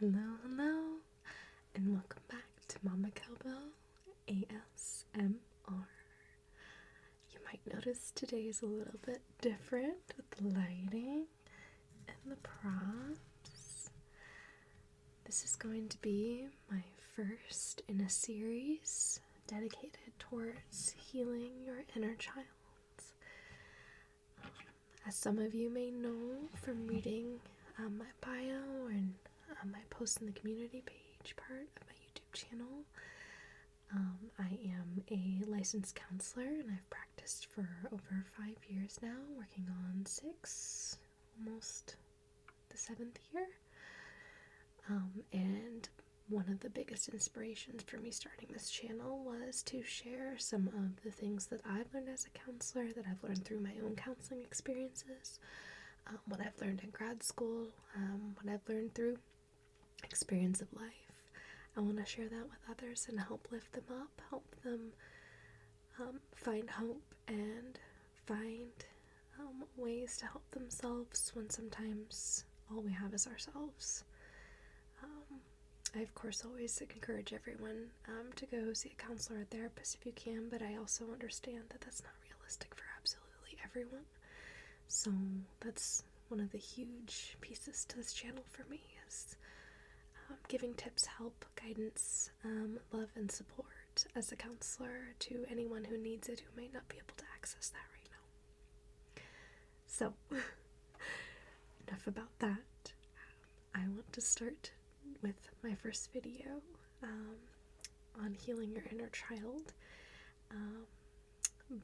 Hello, hello, and welcome back to Mama Cowbell ASMR. You might notice today is a little bit different with the lighting and the props. This is going to be my first in a series dedicated towards healing your inner child. As some of you may know from reading my bio and my post in the community page part of my YouTube channel, I am a licensed counselor and I've practiced for over 5 years now, working on 6, almost the 7th year. And one of the biggest inspirations for me starting this channel was to share some of the things that I've learned as a counselor, that I've learned through my own counseling experiences, what I've learned in grad school, what I've learned through experience of life. I want to share that with others and help lift them up, help them find hope and find ways to help themselves when sometimes all we have is ourselves. I of course always encourage everyone to go see a counselor or therapist if you can, but I also understand that that's not realistic for absolutely everyone. So that's one of the huge pieces to this channel for me, is giving tips, help, guidance, love, and support as a counselor to anyone who needs it, who might not be able to access that right now. So, enough about that. I want to start with my first video on healing your inner child.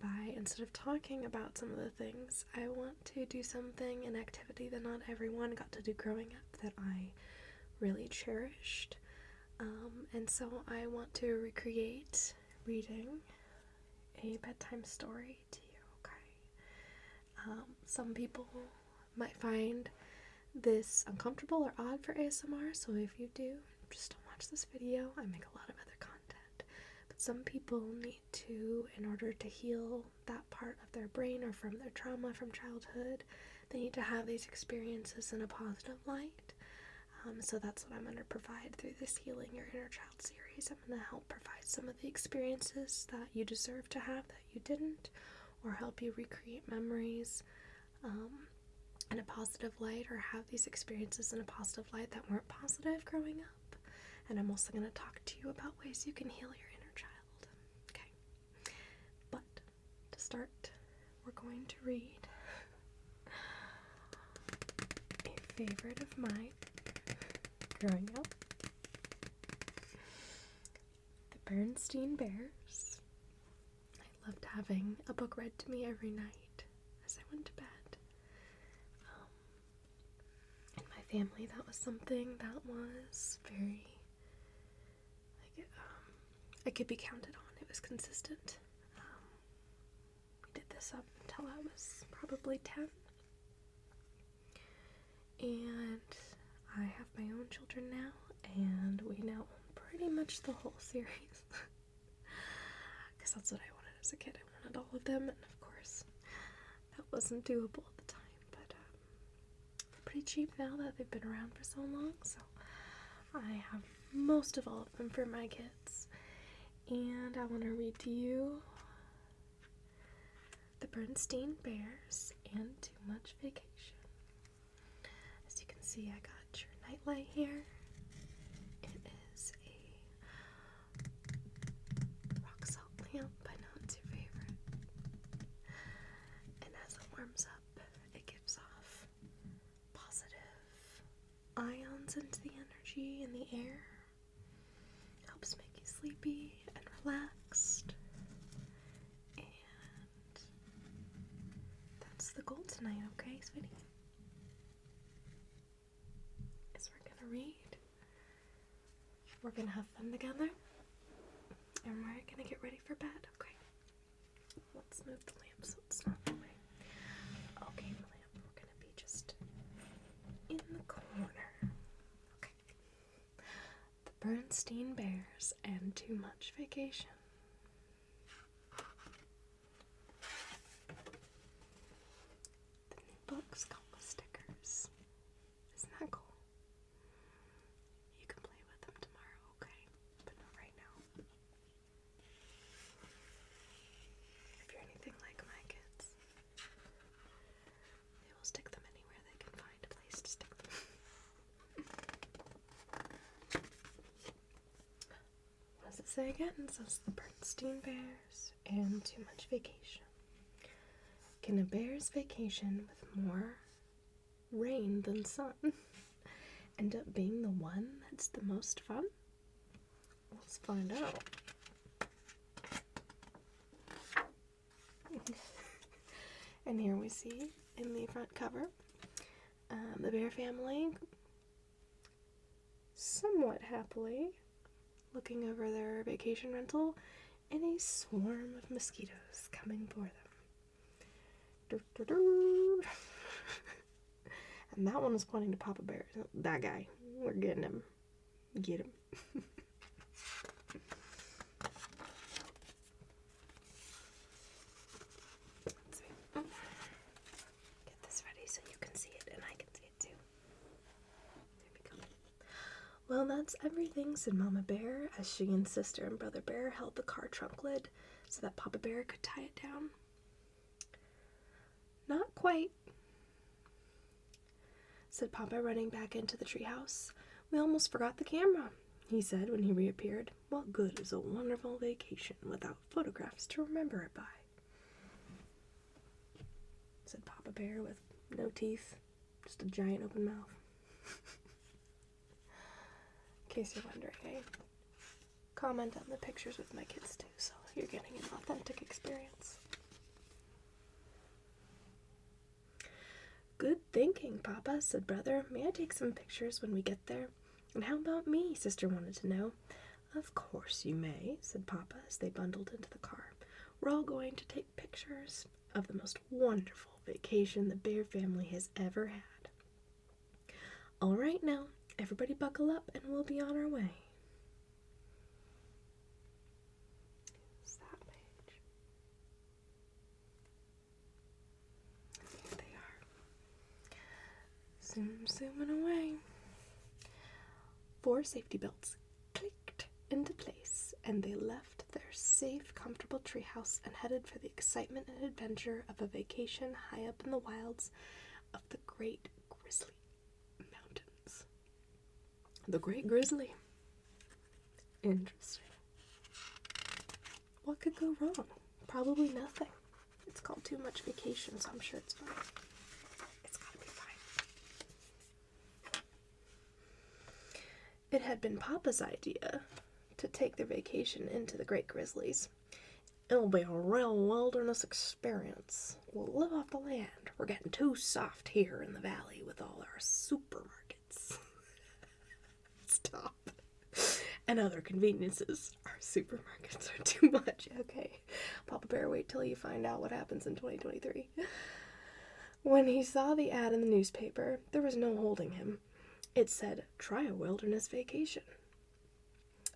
By, instead of talking about some of the things, I want to do something, an activity that not everyone got to do growing up that I really cherished. And so I want to recreate reading a bedtime story to you, okay? Some people might find this uncomfortable or odd for ASMR, so if you do, just don't watch this video. I make a lot of other content. But some people need to, in order to heal that part of their brain or from their trauma from childhood, they need to have these experiences in a positive light. So that's what I'm going to provide through this Healing Your Inner Child series. I'm going to help provide some of the experiences that you deserve to have that you didn't, or help you recreate memories in a positive light, or have these experiences in a positive light that weren't positive growing up. And I'm also going to talk to you about ways you can heal your inner child. Okay. But to start, we're going to read a favorite of mine growing up, The Bernstein Bears. I loved having a book read to me every night as I went to bed. In my family, that was something that was very, it could be counted on. It was consistent. We did this up until I was probably 10. And I have my own children now, and we now own pretty much the whole series. Because that's what I wanted as a kid. I wanted all of them, and of course, that wasn't doable at the time. But they're pretty cheap now that they've been around for so long, so I have most of all of them for my kids. And I want to read to you The Bernstein Bears and Too Much Vacation. As you can see, I got your nightlight here. It is a rock salt lamp. I know it's your favorite. And as it warms up, it gives off positive ions into the energy in the air. Helps make you sleepy and relaxed. And that's the goal tonight, okay, sweetie? Read. We're gonna have fun together, and we're gonna get ready for bed. Okay. Let's move the lamp so it's not in the way. Okay, the lamp. We're gonna be just in the corner. Okay. The Bernstein Bears and Too Much Vacation. The new books come with stickers. Isn't that cool? say again, says the Bernstein Bears, and Too Much Vacation. Can a bear's vacation with more rain than sun end up being the one that's the most fun? Let's find out. And here we see in the front cover the bear family somewhat happily looking over their vacation rental and a swarm of mosquitoes coming for them. And that one is pointing to Papa Bear. That guy. We're getting him. Get him. Let's see. Get this ready so you can see it and I can see it too. There we go. Well, that's everything, said Mama Bear as she and Sister and Brother Bear held the car trunk lid so that Papa Bear could tie it down. Not quite, said Papa, running back into the treehouse. We almost forgot the camera, he said when he reappeared. What good is a wonderful vacation without photographs to remember it by? Said Papa Bear with no teeth, just a giant open mouth. In case you're wondering, I comment on the pictures with my kids too, so you're getting an authentic experience. Good thinking, Papa, said Brother. May I take some pictures when we get there? And how about me? Sister wanted to know. Of course you may, said Papa as they bundled into the car. We're all going to take pictures of the most wonderful vacation the Bear family has ever had. All right now, everybody buckle up and we'll be on our way. Here's that page. There they are. Zooming away. 4 safety belts clicked into place, and they left their safe, comfortable treehouse and headed for the excitement and adventure of a vacation high up in the wilds of the Great Grizzly Mountains. The Great Grizzly. Interesting. What could go wrong? Probably nothing. It's called Too Much Vacation, so I'm sure it's fine. It's gotta be fine. It had been Papa's idea to take their vacation into the Great Grizzlies. It'll be a real wilderness experience. We'll live off the land. We're getting too soft here in the valley with all our supermarkets. Stop. And other conveniences. Our supermarkets are too much. Okay, Papa Bear, wait till you find out what happens in 2023. When he saw the ad in the newspaper, there was no holding him. It said, try a wilderness vacation.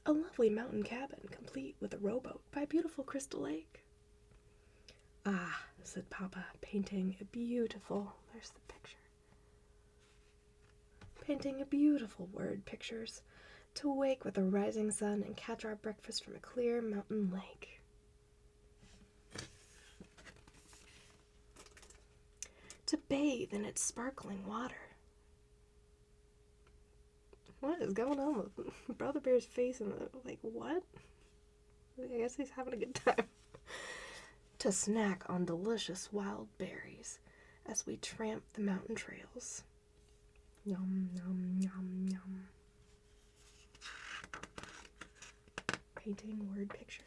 A lovely mountain cabin, complete with a rowboat by beautiful Crystal Lake. Ah, said Papa, painting a beautiful, there's the picture. Painting a beautiful word pictures to wake with a rising sun and catch our breakfast from a clear mountain lake. To bathe in its sparkling water. What is going on with Brother Bear's face and like, what? I guess he's having a good time. To snack on delicious wild berries as we tramp the mountain trails. Yum, yum, yum, yum. Painting word pictures.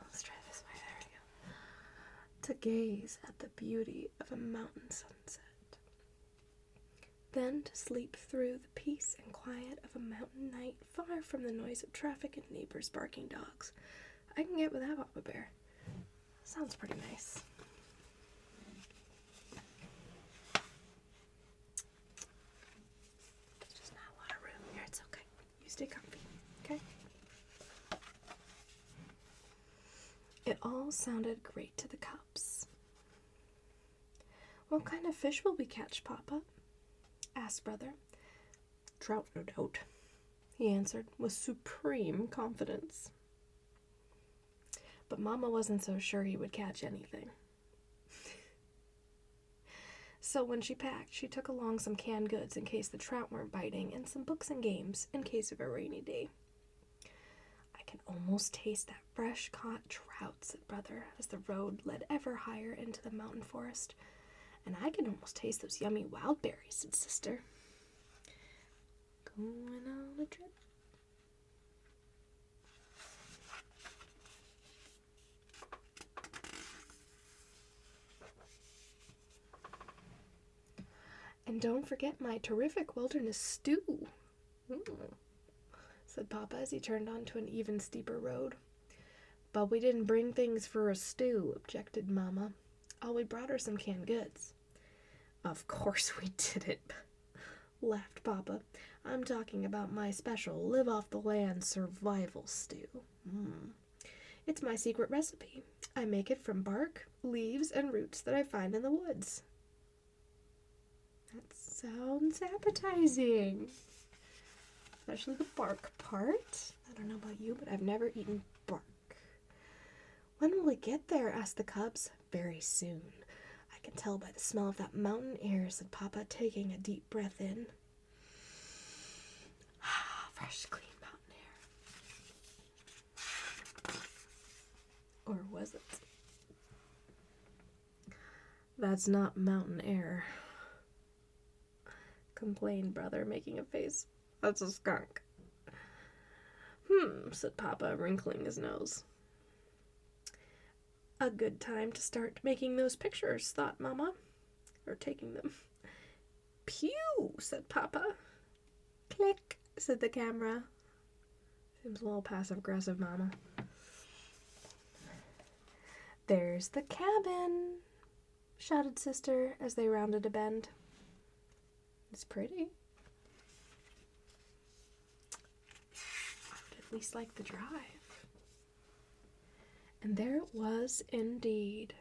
Let's try this way, there we go. To gaze at the beauty of a mountain sunset. Then to sleep through the peace and quiet of a mountain night, far from the noise of traffic and neighbors' barking dogs. I can get with that, Papa Bear. Sounds pretty nice. There's just not a lot of room here. It's okay. You stay comfy, okay? It all sounded great to the cubs. What kind of fish will we catch, Papa? Asked Brother. Trout, no doubt, he answered with supreme confidence. But Mama wasn't so sure he would catch anything. So when she packed, she took along some canned goods in case the trout weren't biting, and some books and games in case of a rainy day. I can almost taste that fresh caught trout, said Brother, as the road led ever higher into the mountain forest. And I can almost taste those yummy wild berries, said Sister. Going on a trip. And don't forget my terrific wilderness stew, said Papa as he turned onto an even steeper road. But we didn't bring things for a stew, objected Mama. All we brought are some canned goods. Of course we didn't, laughed Papa. I'm talking about my special live-off-the-land survival stew. It's my secret recipe. I make it from bark, leaves, and roots that I find in the woods. That sounds appetizing. Especially the bark part. I don't know about you, but I've never eaten bark. When will we get there? Asked the cubs. Very soon. I can tell by the smell of that mountain air, said Papa, taking a deep breath in. Fresh, clean mountain air. Or was it? That's not mountain air, complained Brother, making a face. That's a skunk. Said Papa, wrinkling his nose. A good time to start making those pictures, thought Mama. Or taking them. Pew, said Papa. Click, said the camera. Seems a little passive-aggressive, Mama. There's the cabin, shouted Sister as they rounded a bend. It's pretty. I would at least like the drive. And there it was indeed.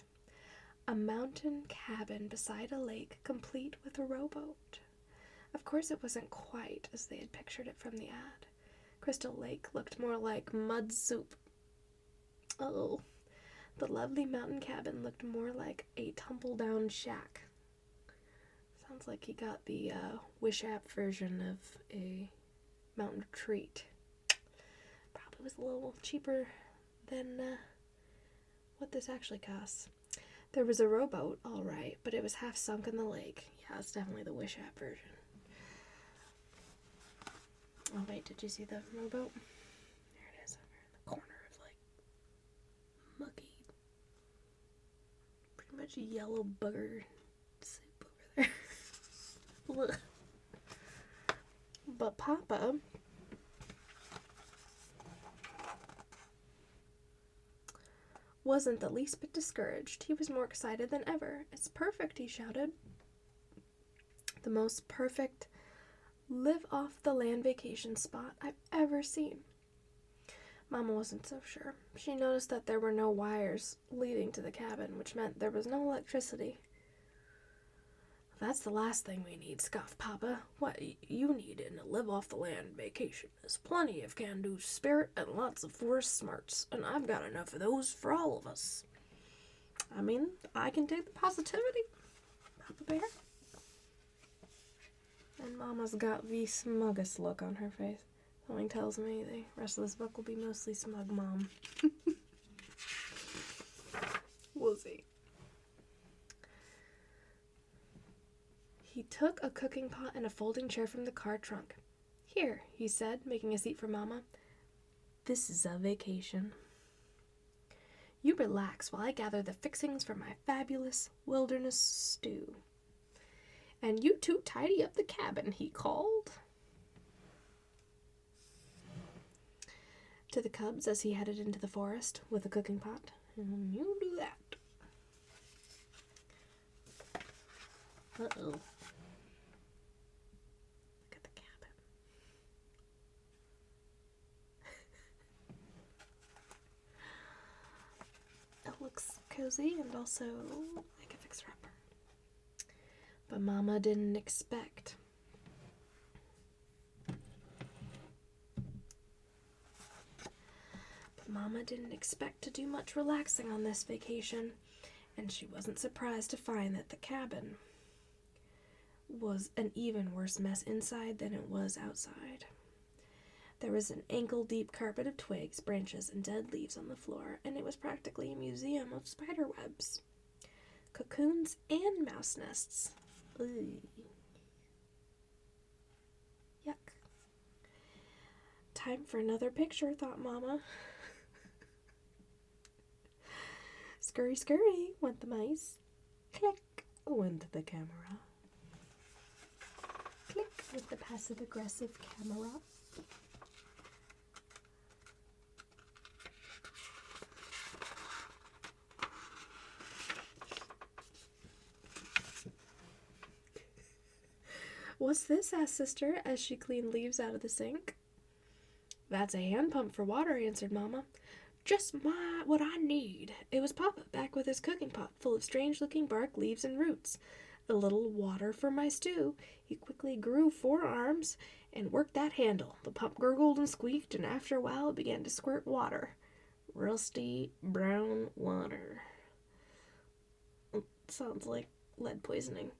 A mountain cabin beside a lake, complete with a rowboat. Of course it wasn't quite as they had pictured it from the ad. Crystal Lake looked more like mud soup. Oh, the lovely mountain cabin looked more like a tumble-down shack. Sounds like he got the Wish app version of a mountain retreat. Probably was a little cheaper than what this actually costs. There was a rowboat, all right, but it was half sunk in the lake. Yeah, it's definitely the Wish app version. Oh wait, did you see the rowboat? There it is, over in the corner of mucky, pretty much yellow bugger soup over there. But Papa wasn't the least bit discouraged. He was more excited than ever. It's perfect, he shouted. The most perfect live-off-the-land vacation spot I've ever seen. Mama wasn't so sure. She noticed that there were no wires leading to the cabin, which meant there was no electricity. That's the last thing we need, scoffed Papa. What you need in a live-off-the-land vacation is plenty of can-do spirit and lots of forest smarts, and I've got enough of those for all of us. I mean, I can take the positivity, Papa Bear. And Mama's got the smuggest look on her face. Something tells me the rest of this book will be mostly smug Mom. We'll see. He took a cooking pot and a folding chair from the car trunk. Here, he said, making a seat for Mama. This is a vacation. You relax while I gather the fixings for my fabulous wilderness stew. And you two tidy up the cabin, he called to the cubs as he headed into the forest with a cooking pot. And you do that. Uh-oh. Look at the cabin. It looks cozy and also like a fixer-upper. But Mama didn't expect. Mama didn't expect to do much relaxing on this vacation, and she wasn't surprised to find that the cabin was an even worse mess inside than it was outside. There was an ankle-deep carpet of twigs, branches, and dead leaves on the floor, and it was practically a museum of spider webs, cocoons, and mouse nests. Ugh. Yuck. Time for another picture, thought Mama. Scurry, scurry, went the mice. Click, went the camera. Click, with the passive-aggressive camera. What's this? Asked Sister as she cleaned leaves out of the sink. That's a hand pump for water, answered Mama. Just what I need. It was Papa, back with his cooking pot full of strange-looking bark, leaves, and roots. A little water for my stew. He quickly grew 4 arms and worked that handle. The pump gurgled and squeaked, and after a while it began to squirt water. Rusty brown water. Sounds like lead poisoning.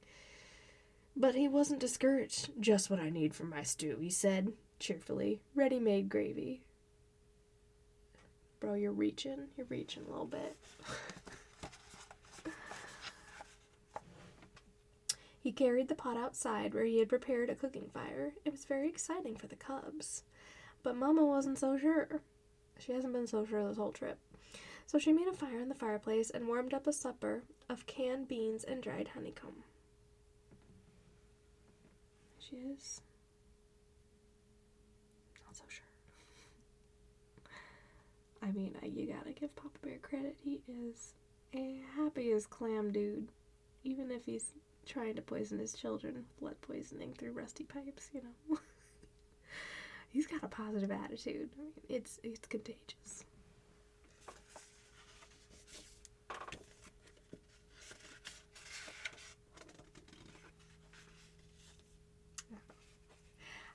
But he wasn't discouraged. Just what I need for my stew, he said, cheerfully. Ready-made gravy. Bro, you're reaching a little bit. He carried the pot outside where he had prepared a cooking fire. It was very exciting for the cubs. But Mama wasn't so sure. She hasn't been so sure this whole trip. So she made a fire in the fireplace and warmed up a supper of canned beans and dried honeycomb. She is not so sure. I mean, you gotta give Papa Bear credit. He is a happy as clam dude. Even if he's trying to poison his children with lead poisoning through rusty pipes, you know. He's got a positive attitude. I mean, it's contagious.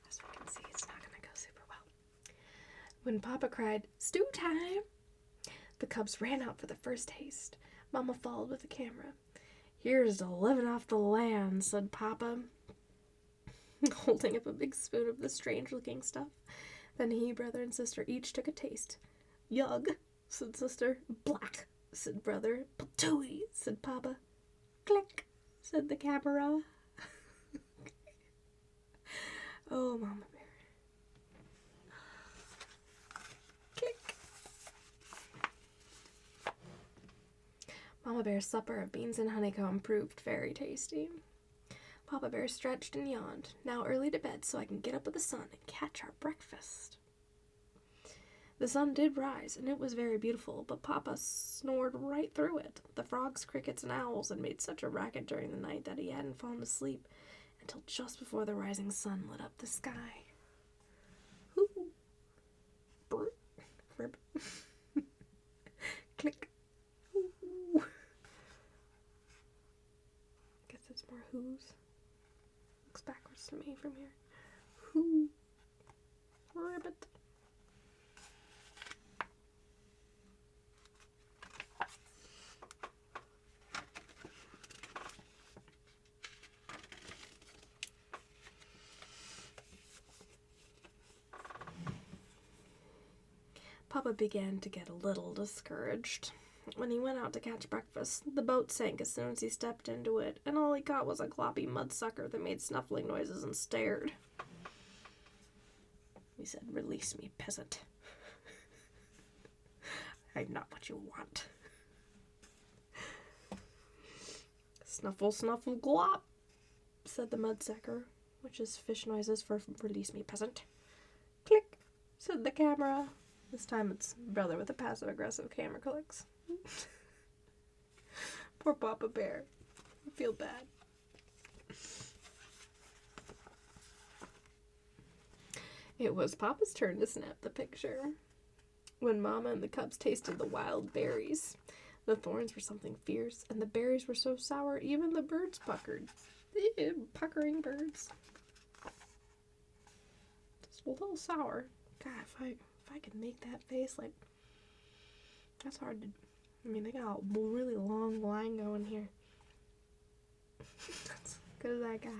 As we can see, it's not going to go super well. When Papa cried, "Stew time!" the cubs ran out for the first taste. Mama followed with the camera. "Here's to living off the land," said Papa, holding up a big spoon of the strange-looking stuff. Then he, brother, and sister each took a taste. "Yug," said sister. "Black," said brother. "Patooey," said Papa. "Click," said the camera. Oh, Mama Bear. Click. Mama Bear's supper of beans and honeycomb proved very tasty. Papa Bear stretched and yawned. Now early to bed so I can get up with the sun and catch our breakfast. The sun did rise, and it was very beautiful, but Papa snored right through it. The frogs, crickets, and owls had made such a racket during the night that he hadn't fallen asleep until just before the rising sun lit up the sky. Hoo! Brr! Rib! Click! Ooh. Guess it's more whoos. Looks backwards to me from here. Who? Ribbit. Papa began to get a little discouraged. When he went out to catch breakfast, the boat sank as soon as he stepped into it, and all he caught was a gloppy mudsucker that made snuffling noises and stared. He said, "Release me, peasant. I'm not what you want." "Snuffle, snuffle, glop," said the mudsucker, which is fish noises for "release me, peasant." "Click," said the camera. This time it's brother with the passive-aggressive camera clicks. Poor Papa Bear. I feel bad. It was Papa's turn to snap the picture. When Mama and the cubs tasted the wild berries, the thorns were something fierce, and the berries were so sour even the birds puckered. Ew, puckering birds. Just a little sour. God, if I could make that face, like, that's hard to, I mean, they got a really long line going here. That's as good as I got.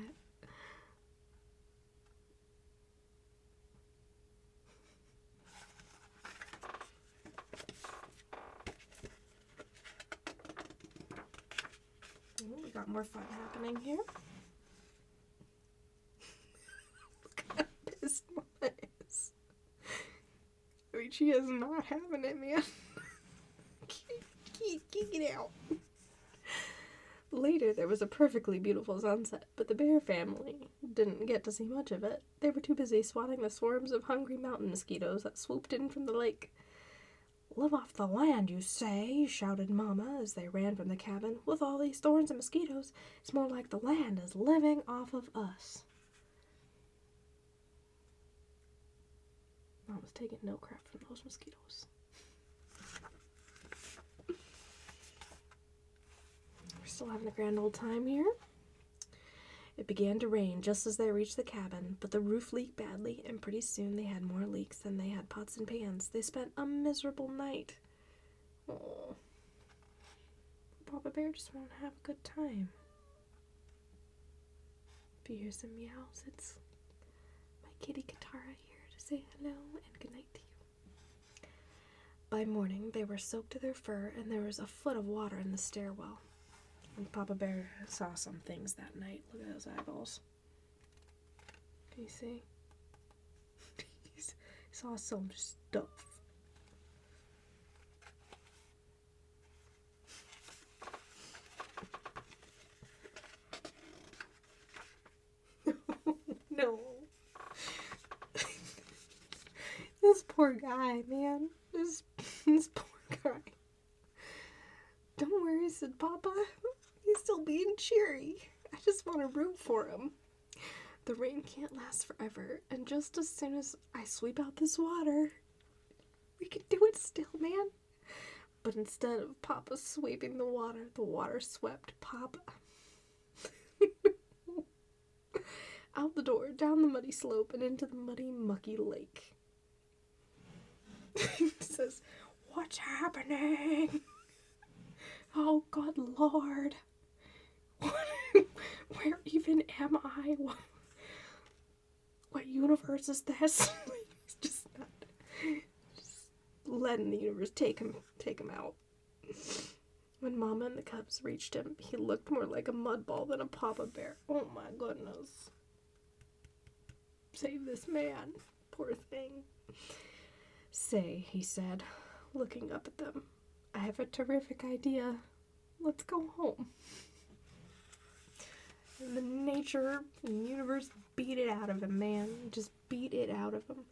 more fun happening here. Look how pissed Mama is. I mean, she is not having it, man. Get out. Later, there was a perfectly beautiful sunset, but the bear family didn't get to see much of it. They were too busy swatting the swarms of hungry mountain mosquitoes that swooped in from the lake. "Live off the land, you say?" shouted Mama as they ran from the cabin. "With all these thorns and mosquitoes, it's more like the land is living off of us." Mom was taking no crap from those mosquitoes. We're still having a grand old time here. It began to rain just as they reached the cabin, but the roof leaked badly, and pretty soon they had more leaks than they had pots and pans. They spent a miserable night. Oh, Papa Bear just wanted to have a good time. If you hear some meows, it's my kitty Katara here to say hello and good night to you. By morning, they were soaked to their fur, and there was a foot of water in the stairwell. And Papa Bear saw some things that night. Look at those eyeballs. Can you see? He saw some stuff. No. This poor guy, man. This poor guy. "Don't worry," said Papa. "He's still being cheery. I just want to root for him. The rain can't last forever, and just as soon as I sweep out this water, we can do it still, man." But instead of Papa sweeping the water swept Papa out the door, down the muddy slope, and into the muddy, mucky lake. He says, "What's happening? Oh, good Lord. Where even am I? What universe is this?" He's just letting the universe take him out. When Mama and the cubs reached him, he looked more like a mud ball than a Papa Bear. Oh my goodness. Save this man. Poor thing. "Say," he said, looking up at them, "I have a terrific idea. Let's go home." And the nature and the universe beat it out of him, man. Just beat it out of him.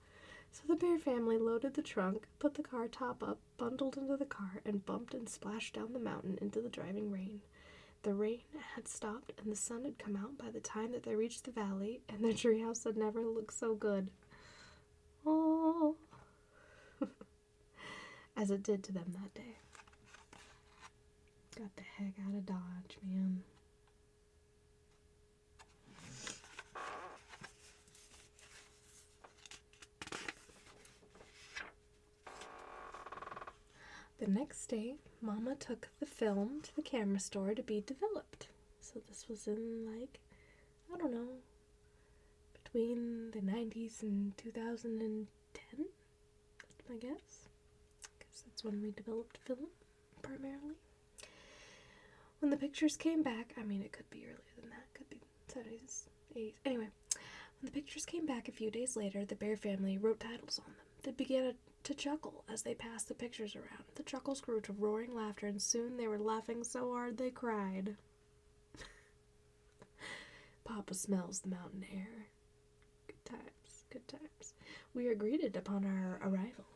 So the bear family loaded the trunk, put the car top up, bundled into the car, and bumped and splashed down the mountain into the driving rain. The rain had stopped, and the sun had come out by the time that they reached the valley, and their treehouse had never looked so good. Oh, as it did to them that day. Got the heck out of Dodge, man. The next day, Mama took the film to the camera store to be developed. So this was in, like, I don't know, between the 90s and 2010, that's my guess. Because that's when we developed film, primarily. When the pictures came back, I mean, it could be earlier than that, could be 70s, 80s. Anyway, when the pictures came back a few days later, the Bear family wrote titles on them. They began to chuckle as they passed the pictures around. The chuckles grew to roaring laughter, and soon they were laughing so hard they cried. Papa smells the mountain air. Good times, good times. We are greeted upon our arrival.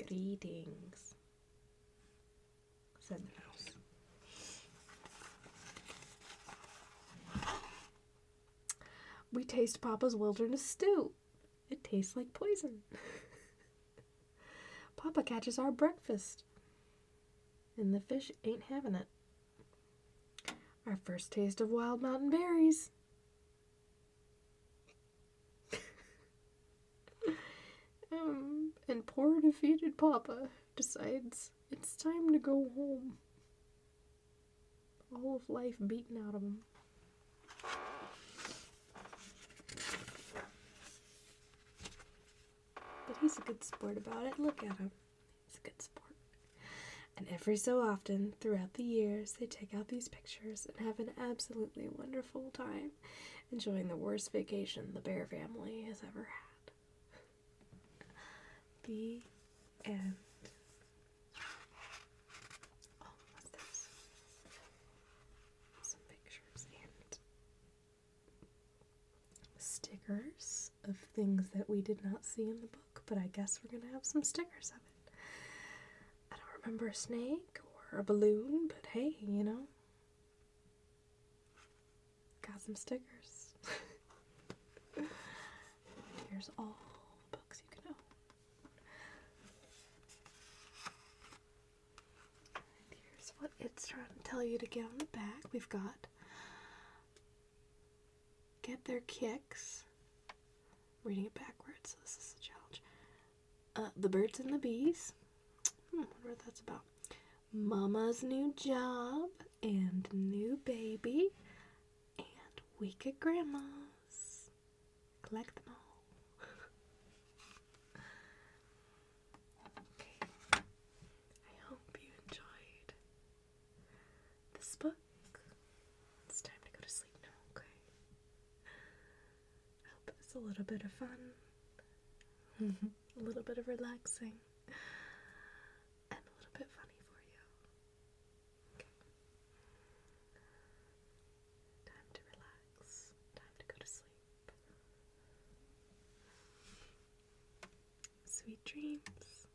Greetings, said the mouse. We taste Papa's wilderness stew. It tastes like poison. Papa catches our breakfast, and the fish ain't having it. Our first taste of wild mountain berries. And poor defeated Papa decides it's time to go home. All of life beaten out of him. But he's a good sport about it. Look at him. He's a good sport. And every so often, throughout the years, they take out these pictures and have an absolutely wonderful time enjoying the worst vacation the Bear family has ever had. The end. Oh, what's this? Some pictures and stickers of things that we did not see in the book, but I guess we're gonna have some stickers of it. I don't remember a snake or a balloon, but hey, you know, got some stickers. Here's all the books you can own. And here's what it's trying to tell you to get on the back. We've got Get Their Kicks. I'm reading it backwards, so this is a challenge. The Birds and the Bees. I wonder what that's about. Mama's New Job and New Baby and Wicked Grandmas. Collect them all. Okay. I hope you enjoyed this book. It's time to go to sleep now, okay? I hope it was a little bit of fun. A little bit of relaxing. And a little bit funny for you. Okay. Time to relax. Time to go to sleep. Sweet dreams.